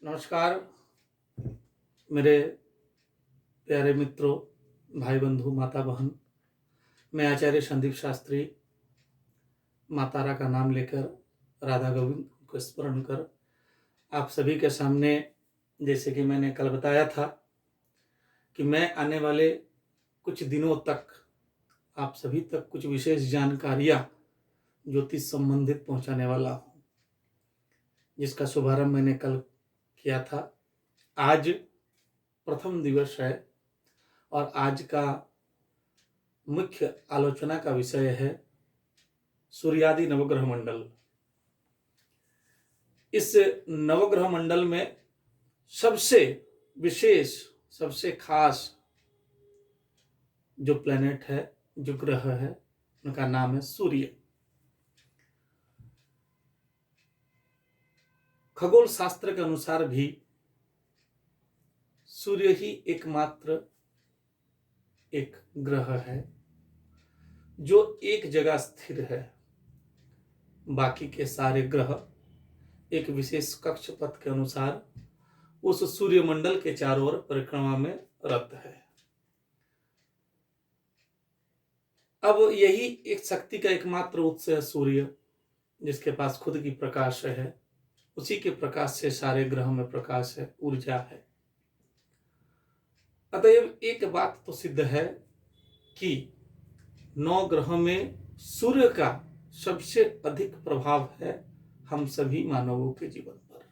नमस्कार मेरे प्यारे मित्रों, भाई बंधु, माता बहन। मैं आचार्य संदीप शास्त्री माँ तारा का नाम लेकर, राधा गोविंद को स्मरण कर आप सभी के सामने, जैसे कि मैंने कल बताया था कि मैं आने वाले कुछ दिनों तक आप सभी तक कुछ विशेष जानकारियां ज्योतिष संबंधित पहुंचाने वाला हूं, जिसका शुभारंभ मैंने कल किया था। आज प्रथम दिवस है और आज का मुख्य आलोचना का विषय है सूर्यादि नवग्रह मंडल। इस नवग्रह मंडल में सबसे विशेष, सबसे खास जो प्लेनेट है, जो ग्रह है, उनका नाम है सूर्य। खगोल शास्त्र के अनुसार भी सूर्य ही एकमात्र एक ग्रह है जो एक जगह स्थिर है। बाकी के सारे ग्रह एक विशेष कक्षपथ के अनुसार उस सूर्यमंडल के चारों ओर परिक्रमा में रत है। अब यही एक शक्ति का एकमात्र उत्स है सूर्य, जिसके पास खुद की प्रकाश है। उसी के प्रकाश से सारे ग्रह में प्रकाश है, ऊर्जा है। अतएव एक बात तो सिद्ध है कि 9 ग्रहों में सूर्य का सबसे अधिक प्रभाव है हम सभी मानवों के जीवन पर।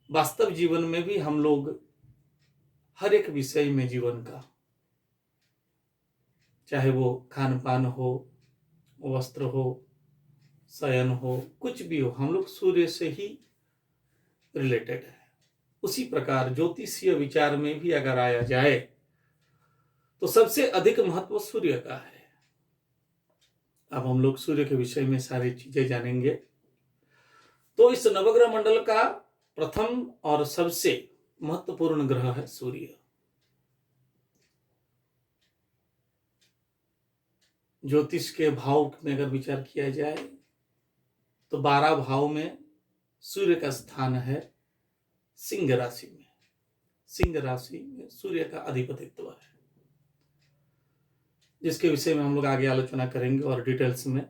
वास्तव जीवन में भी हम लोग हर एक विषय में जीवन का, चाहे वो खान पान हो, वस्त्र हो, शयन हो, कुछ भी हो, हम लोग सूर्य से ही रिलेटेड है। उसी प्रकार ज्योतिषीय विचार में भी अगर आया जाए तो सबसे अधिक महत्व सूर्य का है। अब हम लोग सूर्य के विषय में सारी चीजें जानेंगे। तो इस नवग्रह मंडल का प्रथम और सबसे महत्वपूर्ण ग्रह है सूर्य। ज्योतिष के भाव में अगर विचार किया जाए तो 12 भाव में सूर्य का स्थान है सिंह राशि में। सिंह राशि में सूर्य का अधिपतित्व है, जिसके विषय में हम लोग आगे आलोचना करेंगे और डिटेल्स में।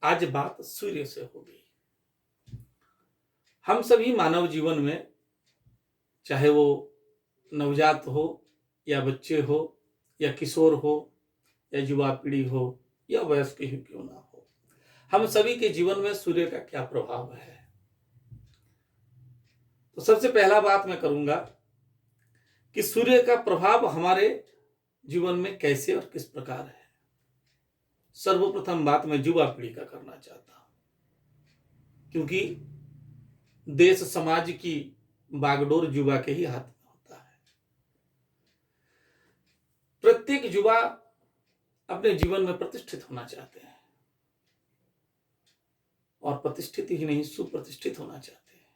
आज बात सूर्य से होगी। हम सभी मानव जीवन में, चाहे वो नवजात हो या बच्चे हो या किशोर हो या युवा पीढ़ी हो या वयस्क ही क्यों ना हो, हम सभी के जीवन में सूर्य का क्या प्रभाव है। तो सबसे पहला बात मैं करूंगा कि सूर्य का प्रभाव हमारे जीवन में कैसे और किस प्रकार है। सर्वप्रथम बात मैं युवा पीढ़ी का करना चाहता हूं, क्योंकि देश समाज की बागडोर युवा के ही हाथ में होता है। प्रत्येक युवा अपने जीवन में प्रतिष्ठित होना चाहते हैं, और प्रतिष्ठित ही नहीं, सुप्रतिष्ठित होना चाहते हैं।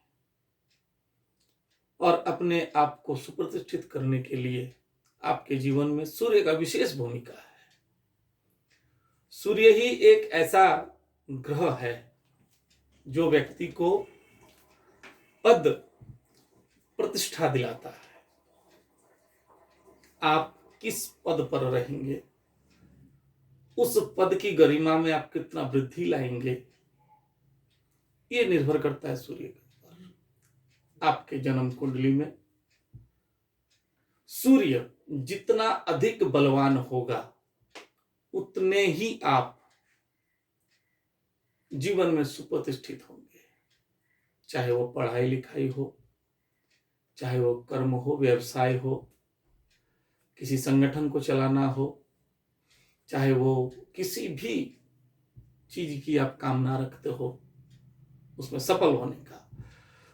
और अपने आप को सुप्रतिष्ठित करने के लिए आपके जीवन में सूर्य का विशेष भूमिका है। सूर्य ही एक ऐसा ग्रह है जो व्यक्ति को पद प्रतिष्ठा दिलाता है। आप किस पद पर रहेंगे, उस पद की गरिमा में आप कितना वृद्धि लाएंगे, ये निर्भर करता है सूर्य के ऊपर। आपके जन्म कुंडली में सूर्य जितना अधिक बलवान होगा, उतने ही आप जीवन में सुप्रतिष्ठित होंगे। चाहे वो पढ़ाई लिखाई हो, चाहे वो कर्म हो, व्यवसाय हो, किसी संगठन को चलाना हो, चाहे वो किसी भी चीज की आप कामना रखते हो, उसमें सफल होने का,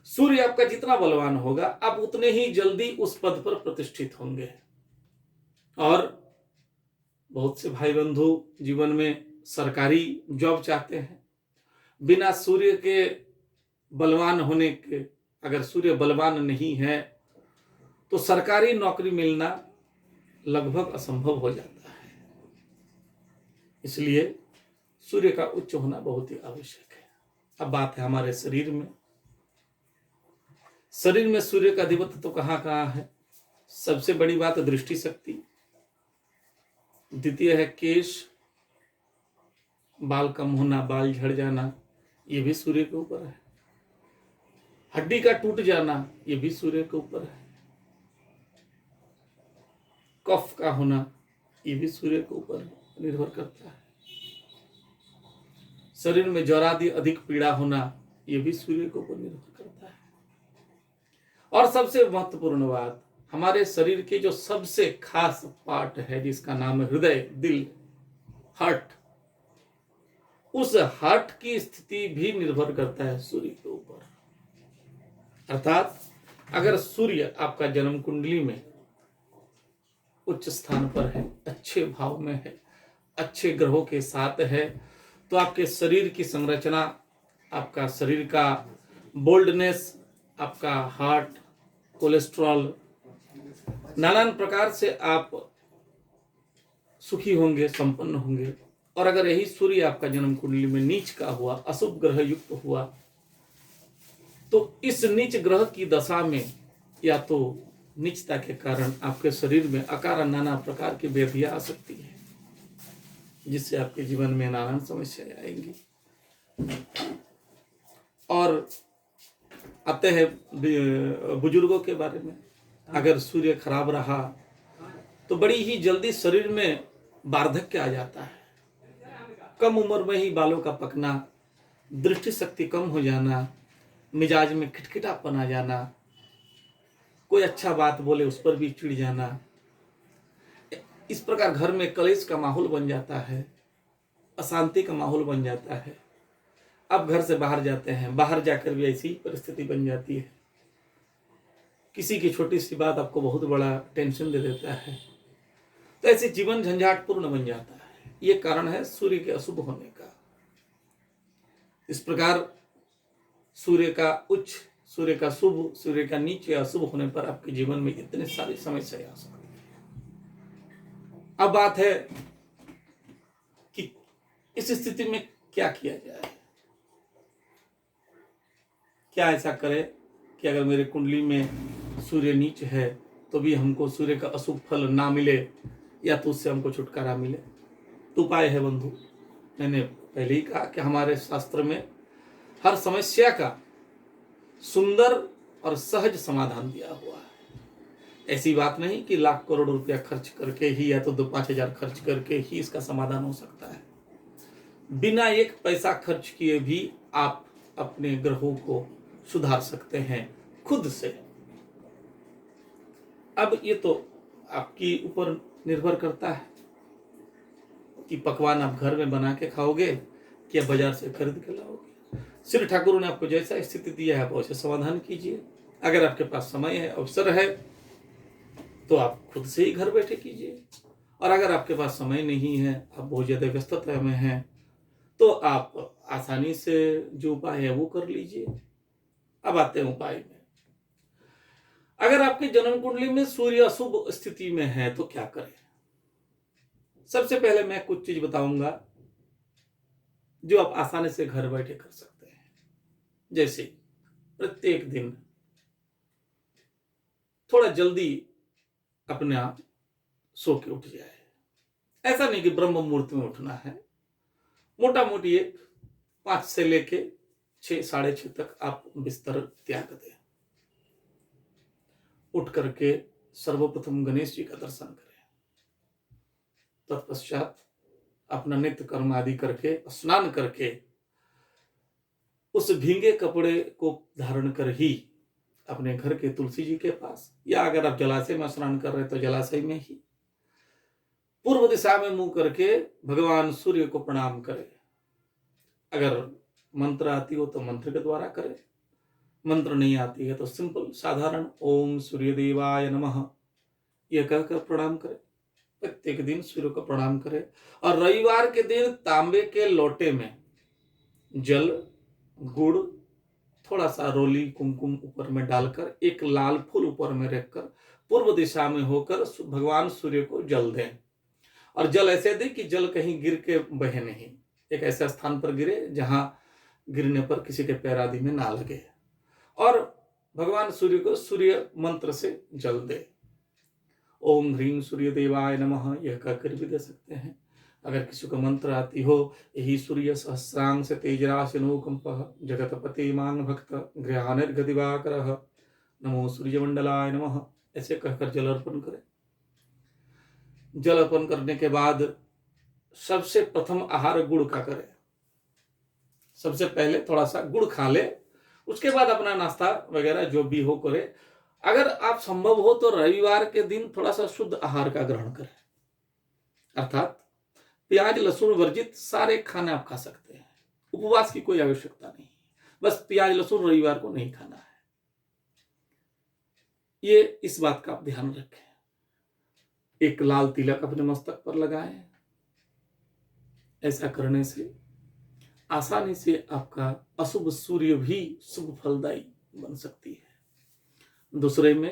सूर्य आपका जितना बलवान होगा, आप उतने ही जल्दी उस पद पर प्रतिष्ठित होंगे। और बहुत से भाई बंधु जीवन में सरकारी जॉब चाहते हैं। बिना सूर्य के बलवान होने के, अगर सूर्य बलवान नहीं है तो सरकारी नौकरी मिलना लगभग असंभव हो जाता है। इसलिए सूर्य का उच्च होना बहुत ही आवश्यक है। अब बात है हमारे शरीर में। शरीर में सूर्य का अधिपत्य तो कहाँ कहाँ है। सबसे बड़ी बात दृष्टि शक्ति, द्वितीय है केश, बाल कम होना, बाल झड़ जाना, ये भी सूर्य के ऊपर है। हड्डी का टूट जाना, ये भी सूर्य के ऊपर है। कफ का होना, ये भी सूर्य के ऊपर निर्भर करता है। शरीर में ज्वर आदि अधिक पीड़ा होना, ये भी सूर्य के ऊपर निर्भर करता है। और सबसे महत्वपूर्ण बात, हमारे शरीर के जो सबसे खास पार्ट है जिसका नाम है हृदय, दिल, हार्ट, उस हार्ट की स्थिति भी निर्भर करता है सूर्य के ऊपर। अर्थात अगर सूर्य आपका जन्म कुंडली में उच्च स्थान पर है, अच्छे भाव में है, अच्छे ग्रहों के साथ है, तो आपके शरीर की संरचना, आपका शरीर का बोल्डनेस, आपका हार्ट, कोलेस्ट्रॉल, नानान प्रकार से आप सुखी होंगे, संपन्न होंगे। और अगर यही सूर्य आपका जन्म कुंडली में नीच का हुआ, अशुभ ग्रह युक्त हुआ, तो इस नीच ग्रह की दशा में या तो नीचता के कारण आपके शरीर में अकारण नाना प्रकार की व्याधियां आ सकती है, जिससे आपके जीवन में नाना समस्याएं आएंगी। और आते हैं बुजुर्गों के बारे में। अगर सूर्य खराब रहा तो बड़ी ही जल्दी शरीर में वार्धक्य आ जाता है। कम उम्र में ही बालों का पकना, दृष्टि शक्ति कम हो जाना, मिजाज में खिटखिटापन आ जाना, कोई अच्छा बात बोले उस पर भी चिढ़ जाना, इस प्रकार घर में कलेश का माहौल बन जाता है, अशांति का माहौल बन जाता है। अब घर से बाहर जाते हैं, बाहर जाकर भी ऐसी परिस्थिति बन जाती है। किसी की छोटी सी बात आपको बहुत बड़ा टेंशन दे देता है, तो ऐसे जीवन झंझाटपूर्ण बन जाता है। ये कारण है सूर्य के अशुभ होने का। इस प्रकार सूर्य का उच्च, सूर्य का शुभ, सूर्य का नीच या अशुभ होने पर आपके जीवन में इतने सारी समस्याएं आ सकती है। अब बात है कि इस स्थिति में क्या किया जाए। क्या ऐसा करे कि अगर मेरे कुंडली में सूर्य नीच है तो भी हमको सूर्य का अशुभ फल ना मिले, या तो उससे हमको छुटकारा मिले। तो उपाय है बंधु, मैंने पहले ही कहा कि हमारे शास्त्र में हर समस्या का सुंदर और सहज समाधान दिया हुआ है। ऐसी बात नहीं कि लाख करोड़ रुपया खर्च करके ही या तो 2-5 हजार खर्च करके ही इसका समाधान हो सकता है। बिना एक पैसा खर्च किए भी आप अपने ग्रहों को सुधार सकते हैं खुद से। अब ये तो आपकी ऊपर निर्भर करता है कि पकवान आप घर में बना के खाओगे कि बाजार से खरीद के लाओगे। श्री ठाकुर ने आपको जैसा स्थिति दिया है आप वैसे समाधान कीजिए। अगर आपके पास समय है, अवसर है, तो आप खुद से ही घर बैठे कीजिए। और अगर आपके पास समय नहीं है, आप बहुत ज्यादा व्यस्तता में हैं, तो आप आसानी से जो उपाय है वो कर लीजिए। अब आते हैं उपाय में। अगर आपके जन्म कुंडली में सूर्य अशुभ स्थिति में है तो क्या करें। सबसे पहले मैं कुछ चीज बताऊंगा जो आप आसानी से घर बैठे कर सकते हैं। जैसे प्रत्येक दिन थोड़ा जल्दी अपने आप सो के उठ जाए। ऐसा नहीं कि ब्रह्म मुहूर्त में उठना है, मोटा मोटी एक 5 से लेके 6, 6:30 तक आप बिस्तर त्याग दें। उठ करके सर्वप्रथम गणेश जी का दर्शन करें, तत्पश्चात अपना नित्य कर्म आदि करके स्नान करके उस भींगे कपड़े को धारण कर ही अपने घर के तुलसी जी के पास, या अगर आप जलाशय में स्नान कर रहे हैं तो जलाशय में ही पूर्व दिशा में मुंह करके भगवान सूर्य को प्रणाम करें। अगर मंत्र आती हो तो मंत्र के द्वारा करें, मंत्र नहीं आती है तो सिंपल साधारण ओम सूर्य देवाय नमः यह कहकर प्रणाम करें। प्रत्येक दिन सूर्य को प्रणाम करें। और रविवार के दिन तांबे के लोटे में जल, गुड़, थोड़ा सा रोली कुमकुम ऊपर में डालकर एक लाल फूल ऊपर में रखकर पूर्व दिशा में होकर भगवान सूर्य को जल दें। और जल ऐसे दें कि जल कहीं गिर के बहे नहीं, एक ऐसे स्थान पर गिरे जहां गिरने पर किसी के पैर आदि में ना लगे। और भगवान सूर्य को सूर्य मंत्र से जल दे। ओम ह्रीं सूर्य देवाय नमः यह कहकर भी दे सकते हैं। अगर किसी को मंत्र आती हो, यही सूर्य सहस्रांग से तेजराशिनोकंपः जगतपति मान भक्त गृहानिर्गतिवाकरः नमो सूर्यमंडलाय नमः, ऐसे कहकर जल अर्पण करें। जल अर्पण करने के बाद सबसे प्रथम आहार गुड़ का करें। सबसे पहले थोड़ा सा गुड़ खा ले, उसके बाद अपना नाश्ता वगैरह जो भी हो करे। अगर आप संभव हो तो रविवार के दिन थोड़ा सा शुद्ध आहार का ग्रहण करें, अर्थात प्याज लहसुन वर्जित सारे खाने आप खा सकते हैं। उपवास की कोई आवश्यकता नहीं, बस प्याज लहसुन रविवार को नहीं खाना है। ये इस बात का आप ध्यान रखें। एक लाल तिलक अपने मस्तक पर लगाएं। ऐसा करने से आसानी से आपका अशुभ सूर्य भी शुभ फलदायी बन सकती है। दूसरे में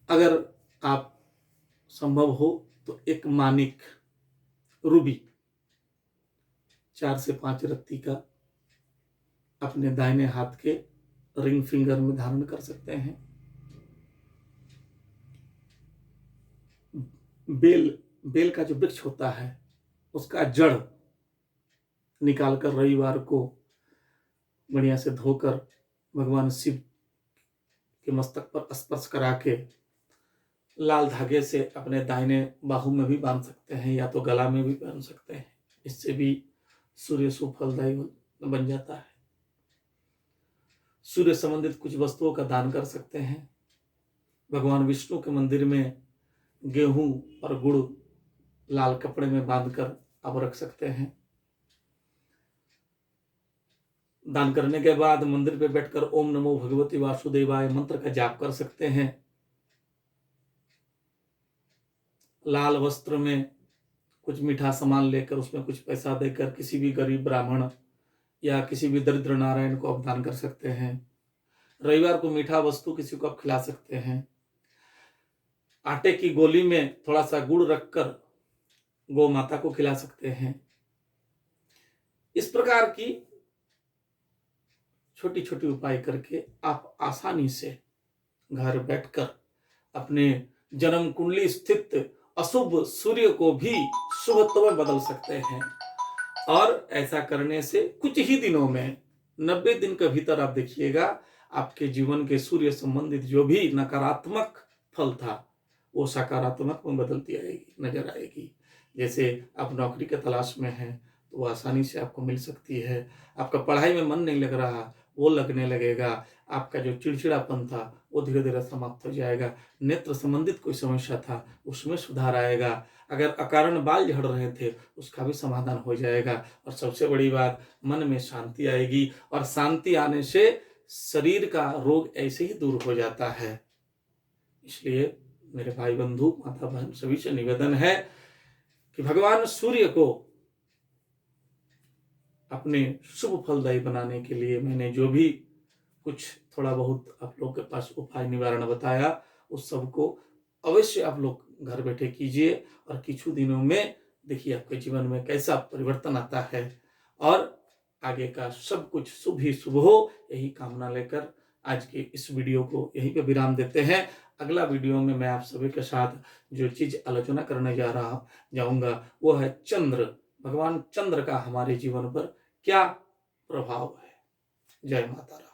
अगर आप संभव हो तो एक मानिक रूबी 4 से 5 रत्ती का अपने दाहिने हाथ के रिंग फिंगर में धारण कर सकते हैं। बेल का जो वृक्ष होता है उसका जड़ निकालकर रविवार को बढ़िया से धोकर भगवान शिव के मस्तक पर स्पर्श करा के लाल धागे से अपने दाहिने बाहु में भी बांध सकते हैं या तो गला में भी बांध सकते हैं। इससे भी सूर्य शुभ फलदायी बन जाता है। सूर्य संबंधित कुछ वस्तुओं का दान कर सकते हैं। भगवान विष्णु के मंदिर में गेहूं और गुड़ लाल कपड़े में बांधकर आप रख सकते हैं। दान करने के बाद मंदिर पे बैठकर ओम नमो भगवती वासुदेवाय मंत्र का जाप कर सकते हैं। लाल वस्त्र में कुछ मीठा सामान लेकर उसमें कुछ पैसा देकर किसी भी गरीब ब्राह्मण या किसी भी दरिद्र नारायण को आप दान कर सकते हैं। रविवार को मीठा वस्तु किसी को आप खिला सकते हैं। आटे की गोली में थोड़ा सा गुड़ रखकर गौ माता को खिला सकते हैं। इस प्रकार की छोटी छोटी उपाय करके आप आसानी से घर बैठकर अपने जन्म कुंडली स्थित अशुभ सूर्य को भी शुभत्व में बदल सकते हैं। और ऐसा करने से कुछ ही दिनों में 90 दिन के भीतर आप देखिएगा आपके जीवन के सूर्य संबंधित जो भी नकारात्मक फल था वो सकारात्मक में बदलती आएगी, नजर आएगी। जैसे आप नौकरी के तलाश में हैं तो वो आसानी से आपको मिल सकती है। आपका पढ़ाई में मन नहीं लग रहा, वो लगने लगेगा। आपका जो चिड़चिड़ापन था वो धीरे धीरे समाप्त हो जाएगा। नेत्र संबंधित कोई समस्या था उसमें सुधार आएगा। अगर अकारण बाल झड़ रहे थे उसका भी समाधान हो जाएगा। और सबसे बड़ी बात, मन में शांति आएगी और शांति आने से शरीर का रोग ऐसे ही दूर हो जाता है। इसलिए मेरे भाई बंधु माता बहन सभी से निवेदन है कि भगवान सूर्य को अपने शुभ फलदायी बनाने के लिए मैंने जो भी कुछ थोड़ा बहुत आप लोग के पास उपाय निवारण बताया उस सब को अवश्य आप लोग घर बैठे कीजिए। और कुछ दिनों में देखिए आपके जीवन में कैसा परिवर्तन आता है और आगे का सब कुछ शुभ ही शुभ हो, यही कामना लेकर आज के इस वीडियो को यहीं पे विराम देते हैं। अगला वीडियो में मैं आप सभी के साथ जो चीज आलोचना करने जाऊंगा वो है चंद्र। भगवान चंद्र का हमारे जीवन पर क्या प्रभाव है। जय माता रानी।